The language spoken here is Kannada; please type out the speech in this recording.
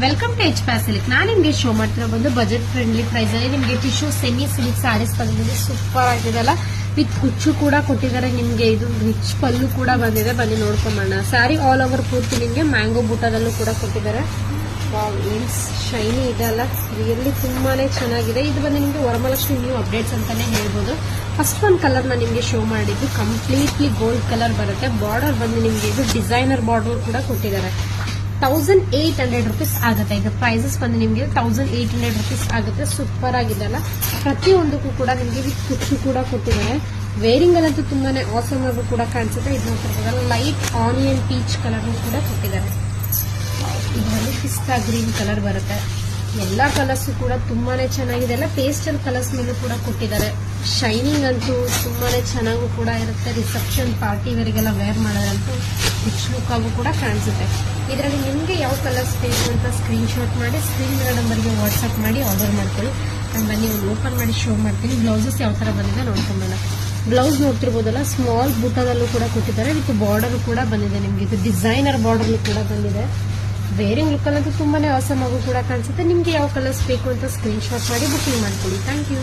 Welcome to H ಫ್ಯಾಸಿಲಿಕ್. ನಾನು ನಿಮಗೆ ಶೋ ಮಾಡ್ತಿರೋ ಬಂದು ಬಜೆಟ್ ಫ್ರೆಂಡ್ಲಿ ಪ್ರೈಸ್ ಅಲ್ಲಿ ನಿಮಗೆ ಟಿಶ್ಯೂ ಸೆಮಿ ಸಿಲ್ಕ್ ಸ್ಯಾರೀಸ್ ಬಂದಿದೆ. ಸೂಪರ್ ಆಗಿದೆಲ್ಲ, ವಿತ್ ಕುಚ್ಚು ಕೂಡ ಕೊಟ್ಟಿದ್ದಾರೆ. ನಿಮಗೆ ಇದು ರಿಚ್ ಪಲ್ಲು ಕೂಡ ಬಂದಿದೆ. ಬನ್ನಿ ನೋಡ್ಕೊಂಬೋಣ. ಸ್ಯಾರಿ ಆಲ್ ಓವರ್ ಪೂರ್ತಿ ನಿಮಗೆ ಮ್ಯಾಂಗೋ ಬೂಟದಲ್ಲೂ ಕೂಡ ಕೊಟ್ಟಿದ್ದಾರೆ. ಶೈನಿ ಇದೆ ಅಲ್ಲ, ರಿಯಲಿ ತುಂಬಾನೇ ಚೆನ್ನಾಗಿದೆ. ಇದು ಬಂದು ನಿಮಗೆ ವರಮಹಾಲಕ್ಷ್ಮಿ ನ್ಯೂ ಅಪ್ಡೇಟ್ಸ್ ಅಂತಾನೆ ಹೇಳ್ಬೋದು. ಫಸ್ಟ್ ಒಂದು ಕಲರ್ ನಾನು ನಿಮಗೆ ಶೋ ಮಾಡಿದ್ದು ಕಂಪ್ಲೀಟ್ಲಿ ಗೋಲ್ಡ್ ಕಲರ್ ಬರುತ್ತೆ. ಬಾರ್ಡರ್ ಬಂದು ನಿಮಗೆ ಇದು ಡಿಸೈನರ್ ಬಾರ್ಡರ್ ಕೂಡ ಕೊಟ್ಟಿದ್ದಾರೆ. 1800 ರೂಪೀಸ್ ಆಗುತ್ತೆ. ಇದು ಪ್ರೈಸಸ್ ಬಂದು ನಿಮಗೆ 1800 ರೂಪೀಸ್ ಆಗುತ್ತೆ. ಸೂಪರ್ ಆಗಿದೆ ಅಲ್ಲ, ಪ್ರತಿಯೊಂದಕ್ಕೂ ಕೂಡ ನಿಮಗೆ ವಿತ್ ಕುಚ್ಚು ಕೂಡ ಕೊಟ್ಟಿದ್ದಾರೆ. ವೇರಿಂಗ್ ಅಲ್ಲಂತೂ ತುಂಬಾನೇ ಆಸಮ್ ಆಗೂ ಕೂಡ ಕಾಣಿಸುತ್ತೆ. ಇದು ನೋಡ್ತಿರ್ಬೋದಲ್ಲ, ಲೈಟ್ ಆನಿಯನ್ ಪೀಚ್ ಕಲರ್ ಕೂಡ ಕೊಟ್ಟಿದ್ದಾರೆ. ಇದರಲ್ಲಿ ಪಿಸ್ತಾ ಗ್ರೀನ್ ಕಲರ್ ಬರುತ್ತೆ. ಎಲ್ಲಾ ಕಲರ್ಸ್ ಕೂಡ ತುಂಬಾನೇ ಚೆನ್ನಾಗಿದೆ. ಎಲ್ಲ ಪೇಸ್ಟಲ್ ಕಲರ್ಸ್ ಮೇಲೂ ಕೂಡ ಕೊಟ್ಟಿದ್ದಾರೆ. ಶೈನಿಂಗ್ ಅಂತೂ ತುಂಬಾನೇ ಚೆನ್ನಾಗೂ ಕೂಡ ಇರುತ್ತೆ. ರಿಸೆಪ್ಷನ್ ಪಾರ್ಟಿ ವೇರಿಗೆಲ್ಲ ವೇರ್ ಮಾಡೋದಂತೂ ರಿಚ್ ಲುಕ್ ಆಗು ಕೂಡ ಕಾಣಿಸುತ್ತೆ. ಇದರಲ್ಲಿ ನಿಮಗೆ ಯಾವ ಕಲರ್ಸ್ ಬೇಕು ಅಂತ ಸ್ಕ್ರೀನ್ ಶಾಟ್ ಮಾಡಿ ಸ್ಕ್ರೀನ್ ನಂಬರ್ಗೆ ವಾಟ್ಸ್ಆಪ್ ಮಾಡಿ ಆರ್ಡರ್ ಮಾಡ್ಕೊಳ್ಳಿ. ನಾನು ಬನ್ನಿ ಒಂದು ಓಪನ್ ಮಾಡಿ ಶೋ ಮಾಡ್ತೀನಿ. ಬ್ಲೌಸಸ್ ಯಾವ ತರ ಬಂದಿದೆ ನೋಡ್ಕೊಂಬೋಣ. ಬ್ಲೌಸ್ ನೋಡ್ತಿರ್ಬೋದಲ್ಲ, ಸ್ಮಾಲ್ ಬೂಟದಲ್ಲೂ ಕೂಡ ಕೊಟ್ಟಿದ್ದಾರೆ. ವಿತ್ ಬಾರ್ಡರ್ ಕೂಡ ಬಂದಿದೆ. ನಿಮಗೆ ಇದು ಡಿಸೈನರ್ ಬಾರ್ಡರ್ ಕೂಡ ಬಂದಿದೆ. ವೇರಿಂಗ್ ಲುಕ್ ಅಲ್ಲಂತೂ ತುಂಬಾನೇ ಆಸಮ್ ಆಗು ಕೂಡ ಕಾಣಿಸುತ್ತೆ. ನಿಮ್ಗೆ ಯಾವ ಕಲರ್ಸ್ ಬೇಕು ಅಂತ ಸ್ಕ್ರೀನ್ ಶಾಟ್ ಮಾಡಿ ಬುಕಿಂಗ್ ಮಾಡ್ಕೊಳ್ಳಿ. Thank you.